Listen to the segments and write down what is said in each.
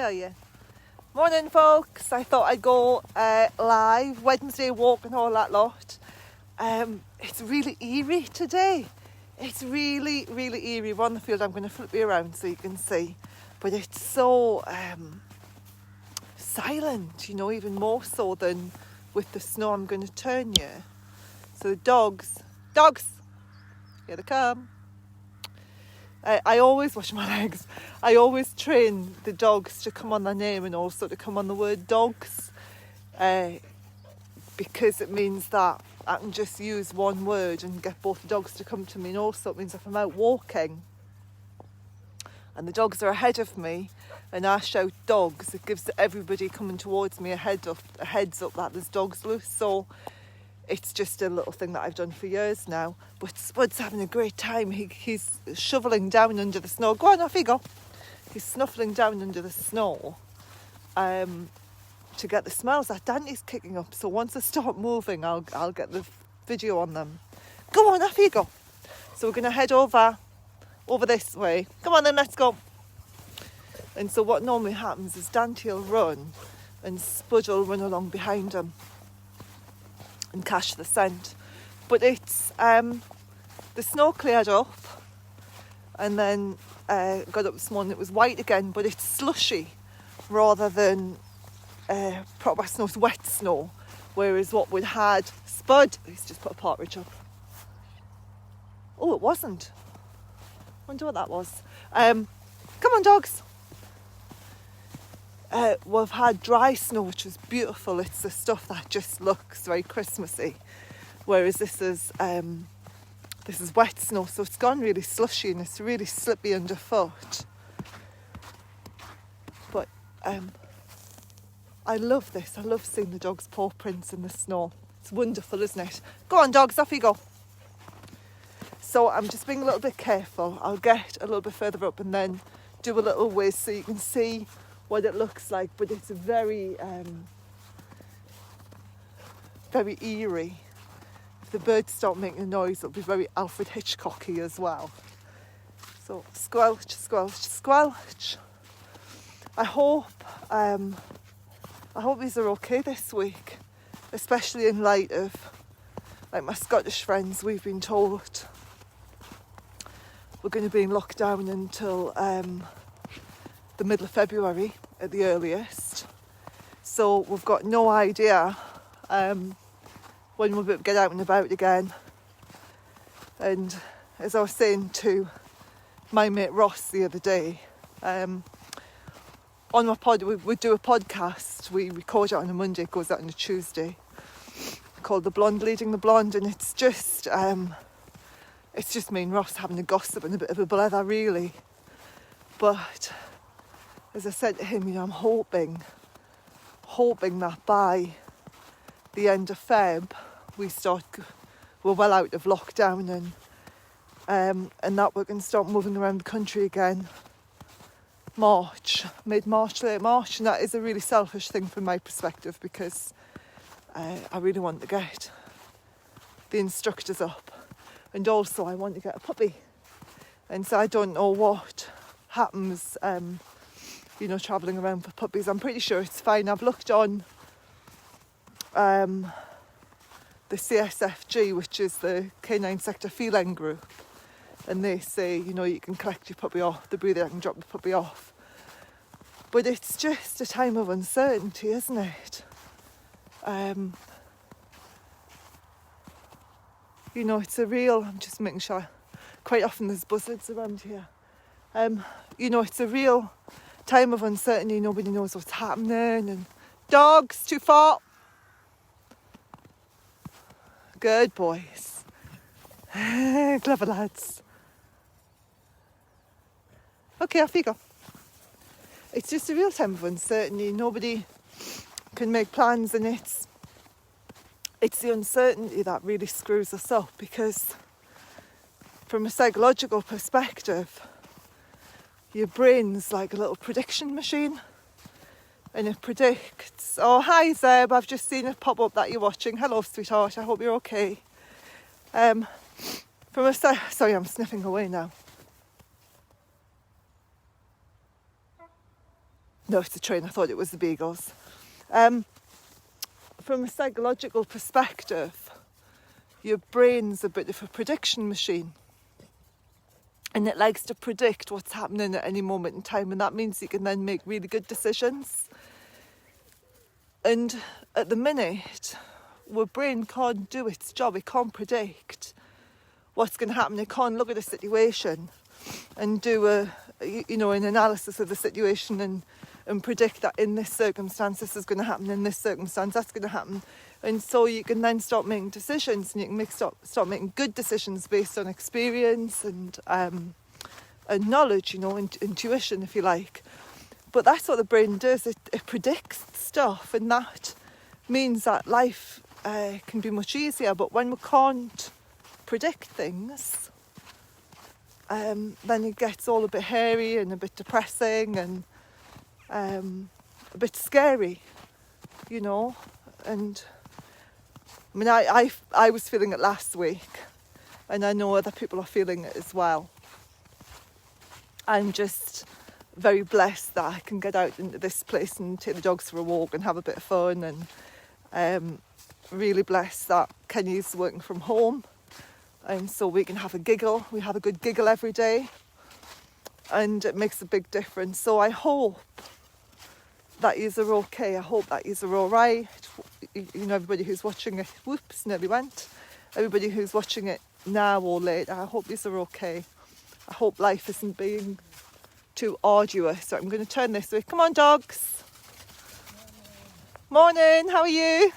Where are you? Morning, folks. I thought I'd go live, Wednesday walk and all that lot. It's really eerie today. It's really, really eerie. We're on the field. I'm going to flip you around so you can see. But it's so silent, you know, even more so than with the snow. I'm going to turn you. So the dogs, here they come. I always wash my legs. I always train the dogs to come on their name and also to come on the word dogs, because it means that I can just use one word and get both the dogs to come to me, and also it means if I'm out walking and the dogs are ahead of me and I shout dogs, it gives everybody coming towards me a heads up that there's dogs loose. So it's just a little thing that I've done for years now. But Spud's having a great time. He's shoveling down under the snow. Go on, off you go. He's snuffling down under the snow to get the smells that Dante's kicking up. So once I start moving, I'll get the video on them. Go on, off you go. So we're going to head over this way. Come on then, let's go. And so what normally happens is Dante will run and Spud will run along behind him and catch the scent. But it's the snow cleared up, and then got up this morning, it was white again, but it's slushy rather than proper snow. It's wet snow, whereas what we'd had, Spud, he's just put a partridge up. Oh, it wasn't. Wonder what that was. Come on, dogs. We've had dry snow, which was beautiful. It's the stuff that just looks very Christmassy, whereas this is wet snow, so it's gone really slushy and it's really slippy underfoot. But I love this. I love seeing the dogs' paw prints in the snow. It's wonderful, isn't it? Go on, dogs, off you go. So I'm just being a little bit careful. I'll get a little bit further up and then do a little whiz so you can see what it looks like, but it's very very eerie. If the birds start making a noise, it'll be very Alfred Hitchcocky as well. So squelch, squelch, squelch. I hope these are okay this week, especially in light of, like, my Scottish friends. We've been told we're going to be in lockdown until the middle of February at the earliest. So we've got no idea when we'll be able to get out and about again. And as I was saying to my mate Ross the other day, on my pod, we do a podcast. We record it on a Monday, it goes out on a Tuesday, called The Blonde Leading the Blonde, and it's just me and Ross having a gossip and a bit of a blether, really. But as I said to him, you know, I'm hoping that by the end of Feb we're well out of lockdown and that we can start moving around the country again. Mid-March, late March, and that is a really selfish thing from my perspective, because I really want to get the instructors up, and also I want to get a puppy, and so I don't know what happens travelling around for puppies. I'm pretty sure it's fine. I've looked on the CSFG, which is the Canine Sector Feline Group, and they say, you know, you can collect your puppy off the breeder, I can drop the puppy off. But it's just a time of uncertainty, isn't it? It's a real, I'm just making sure, quite often there's buzzards around here. It's a real time of uncertainty. Nobody knows what's happening. And dogs, too far. Good boys. Clever lads. Okay, off you go. It's just a real time of uncertainty. Nobody can make plans, and it's the uncertainty that really screws us up, because from a psychological perspective, your brain's like a little prediction machine, and it predicts, oh, hi Zeb, I've just seen it pop up that you're watching. Hello, sweetheart, I hope you're okay. Sorry, I'm sniffing away now. No, it's a train. I thought it was the beagles. From a psychological perspective, your brain's a bit of a prediction machine. And it likes to predict what's happening at any moment in time. And that means you can then make really good decisions. And at the minute, our brain can't do its job. It can't predict what's going to happen. It can't look at a situation and do an analysis of the situation and predict that in this circumstance this is going to happen, in this circumstance that's going to happen. And so you can then start making decisions, and you can start making good decisions based on experience and knowledge, intuition, if you like. But that's what the brain does. It predicts stuff, and that means that life can be much easier. But when we can't predict things, then it gets all a bit hairy and a bit depressing and a bit scary, And I mean, I was feeling it last week, and I know other people are feeling it as well. I'm just very blessed that I can get out into this place and take the dogs for a walk and have a bit of fun, and really blessed that Kenny's working from home, and so we can have a giggle. We have a good giggle every day, and it makes a big difference. So I hope that yous are okay. I hope that yous are all right. Everybody who's watching it, whoops, nearly went. Everybody who's watching it now or later, I hope yous are okay. I hope life isn't being too arduous. So I'm going to turn this way. Come on, dogs. Morning, how are you?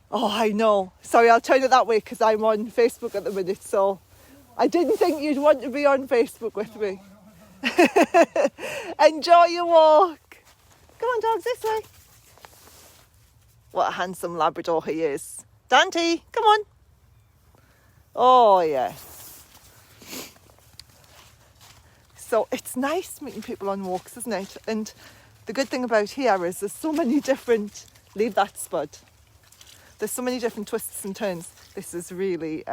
Oh, I know. Sorry, I'll turn it that way because I'm on Facebook at the minute, so I didn't think you'd want to be on Facebook with me. Enjoy your walk. Come on, dogs, this way. What a handsome Labrador he is. Dante, come on. Oh, yes. So it's nice meeting people on walks, isn't it? And the good thing about here is there's so many different... Leave that, Spud. There's so many different twists and turns. This is really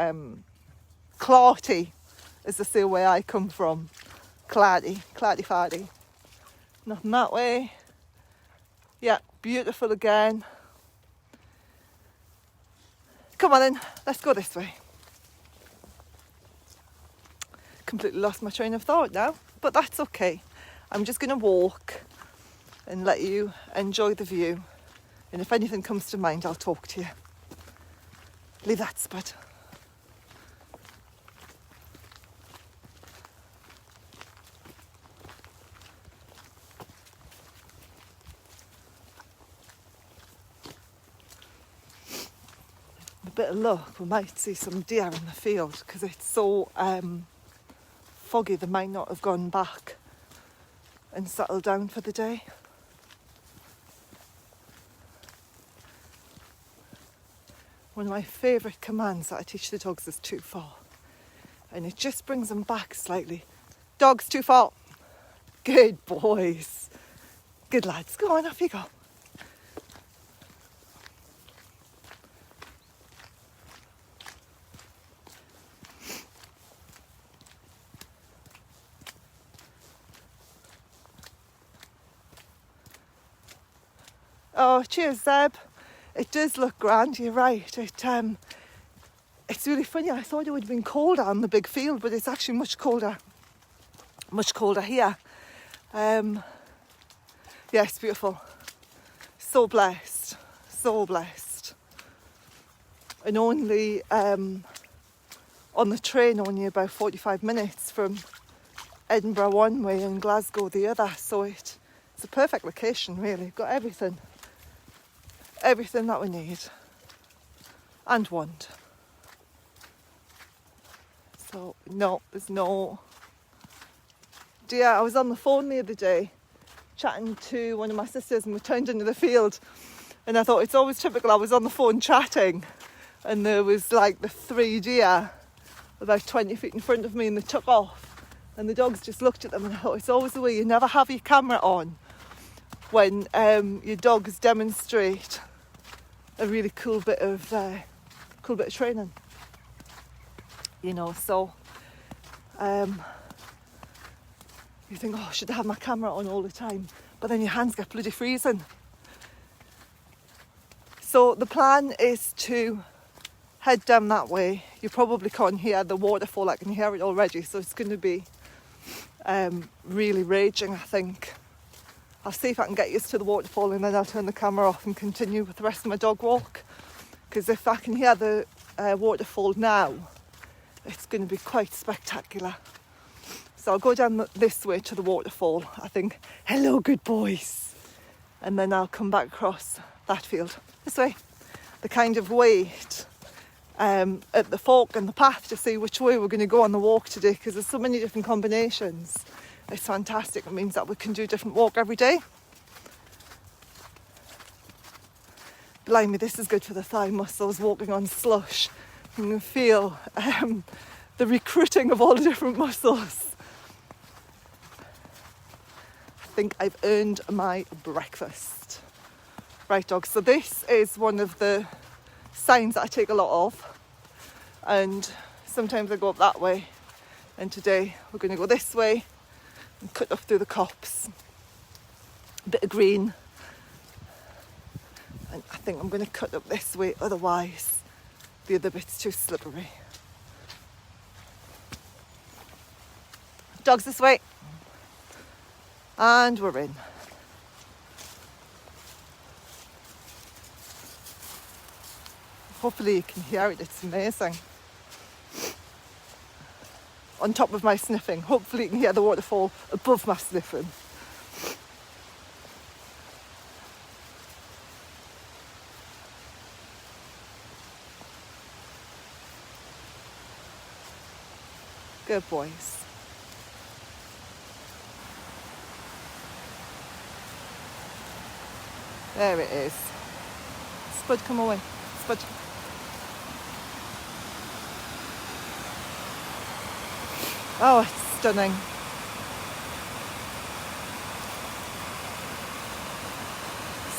clarty, as they say where I come from. Clarty farty. Nothing that way. Yeah, beautiful again. Come on then, let's go this way. Completely lost my train of thought now, but that's okay. I'm just going to walk and let you enjoy the view. And if anything comes to mind, I'll talk to you. Leave that, Spud. A bit of luck, we might see some deer in the field because it's so foggy. They might not have gone back and settled down for the day. One of my favourite commands that I teach the dogs is too far, and it just brings them back slightly. Dogs, too far. Good boys. Good lads. Go on, off you go. Oh, cheers, Zeb. It does look grand, you're right. It's really funny. I thought it would have been colder on the big field, but it's actually much colder here. Yeah, it's beautiful. So blessed. And only on the train, only about 45 minutes from Edinburgh one way and Glasgow the other. So it's a perfect location, really. Got everything that we need and want. So no, there's no deer. I was on the phone the other day chatting to one of my sisters, and we turned into the field, and I thought it's always typical. I was on the phone chatting, and there was like the 3 deer about 20 feet in front of me, and they took off, and the dogs just looked at them, and I thought it's always the way. You never have your camera on when your dogs demonstrate a really cool bit of training, so You think, oh, should I have my camera on all the time? But then your hands get bloody freezing. So the plan is to head down that way. You probably can't hear the waterfall. I can hear it already. So it's going to be really raging, I think. I'll see if I can get used to the waterfall, and then I'll turn the camera off and continue with the rest of my dog walk. Because if I can hear the waterfall now, it's going to be quite spectacular. So I'll go down this way to the waterfall. I think, hello, good boys. And then I'll come back across that field. This way. The kind of wait at the fork in the path to see which way we're going to go on the walk today, because there's so many different combinations. It's fantastic. It means that we can do a different walk every day. Blimey, this is good for the thigh muscles, walking on slush. You can feel the recruiting of all the different muscles. I think I've earned my breakfast. Right, dogs, so this is one of the signs that I take a lot of, and sometimes I go up that way, and today we're going to go this way and cut up through the copse, a bit of green, and I think I'm going to cut up this way, otherwise the other bit's too slippery. Dogs this way, and we're in. Hopefully you can hear it, it's amazing. On top of my sniffing, hopefully you can hear the waterfall above my sniffing. Good boys. There it is. Spud, come away. Spud. Oh, it's stunning.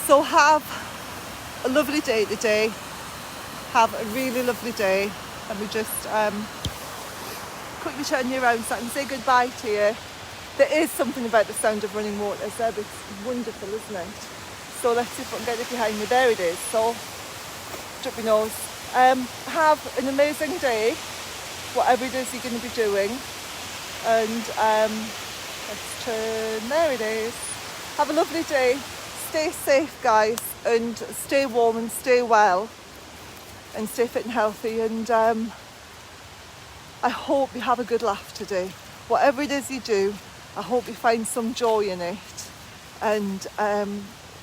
So have a lovely day today. Have a really lovely day. Let me just quickly turn you around so I can say goodbye to you. There is something about the sound of running water, Zeb. It's wonderful, isn't it? So let's see if I can get it behind me. There it is. So, drop your nose. Have an amazing day, whatever it is you're going to be doing. And let's turn, there it is. Have a lovely day. Stay safe, guys, and stay warm and stay well and stay fit and healthy. And I hope you have a good laugh today. Whatever it is you do, I hope you find some joy in it and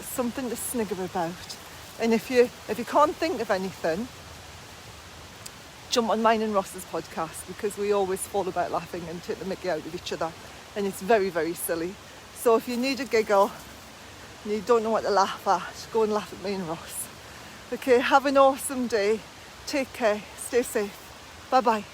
something to snigger about. And if you can't think of anything, jump on mine and Ross's podcast, because we always fall about laughing and take the mickey out of each other, and it's very, very silly. So if you need a giggle and you don't know what to laugh at, go and laugh at me and Ross. Okay, have an awesome day. Take care. Stay safe. Bye-bye.